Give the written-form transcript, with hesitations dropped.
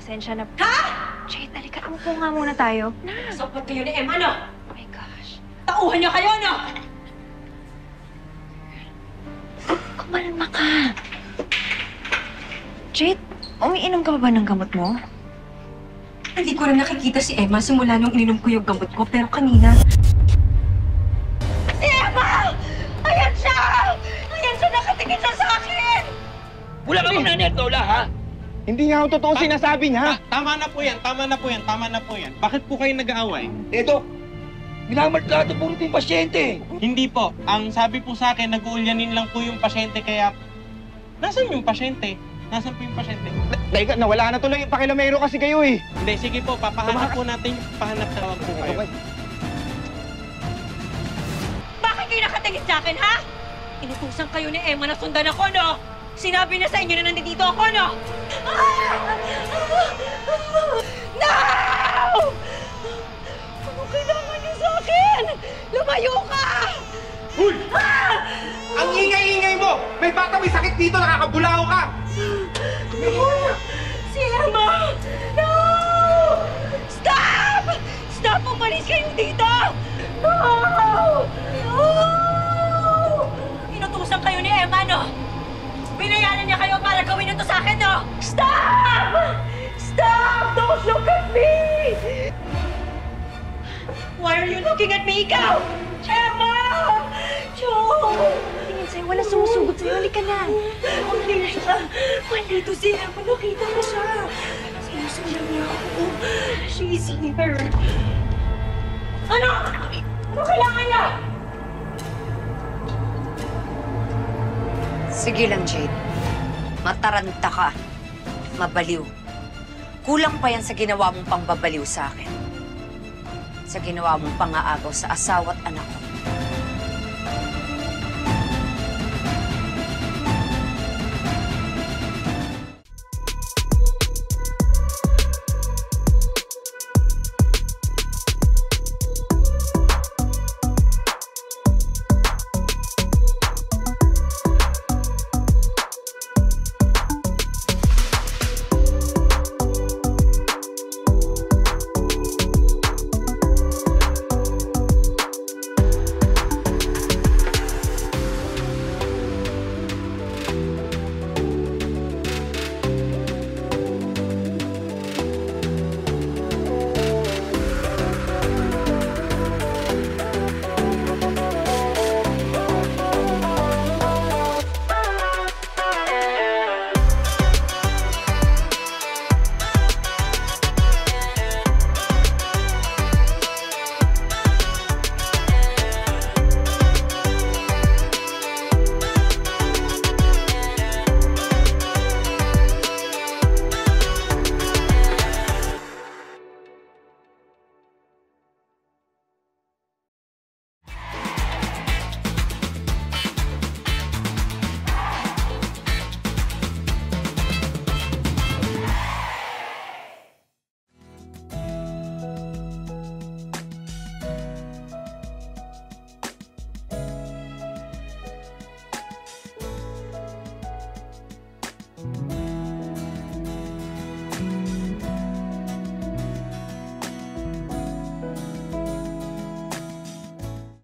pasensya na. Ha? Jade, halika. Umupo nga muna tayo. Support kayo ni Emma, no? Oh my gosh. Tauhan niyo kayo, no? Kumalma ka. Jade, umiinom ka ba ng gamot mo? Hindi ko rin nakikita si Emma simula nung ininom ko yung gamot ko, pero kanina... Si Emma! Ayan siya! Ayan siya! Nakatingin siya sa akin! Wala ka bang nanetola, ha? Hindi nga ako totoo sinasabi niya. Tama na po yan, tama na po yan, tama na po yan. Bakit po kayo nag-aaway? Ito, minamaltrato po rin yung pasyente. Hindi po. Ang sabi po sa akin, nag-uulyanin lang po yung pasyente kaya... Nasaan yung pasyente? Nasaan po yung pasyente? Teka, nawala na tuloy yung pakilomero kasi kayo eh. Hindi, sige po, papahanap po natin. Pahanap tawag po kayo. Bakit kayo nakatingin sa akin, ha? Inutusan kayo ni Emma na sundan ako, no? Sinabi na sa inyo na nandito ako, no? No! Ano kailangan niyo sa akin? Lumayo ka! Uy! Ang ingay-ingay mo! May bata may sakit dito, nakakabulao ka! Si Emma! No! Stop! Stop! Umalis kayo dito! No! No! Inutusan kayo ni Emma, no? Binayaran niya kayo para gawin ito sa akin, no? Stop! Stop! Don't look at me! Why are you looking at me, ikaw? Emma! Joe! Tingin sa'yo, wala sumusugot sa'yo. Halika na. Hindi siya. Nandito si Emma. Nakita ko siya. Sinusundan niya ako. She's here. Ano? Ano kailangan niya? Sige lang, Jade. Mataranta ka. Mabaliw. Kulang pa yan sa ginawa mong pangbabaliw sa akin. Sa ginawa mong pang-aagaw sa asawa at anak ko.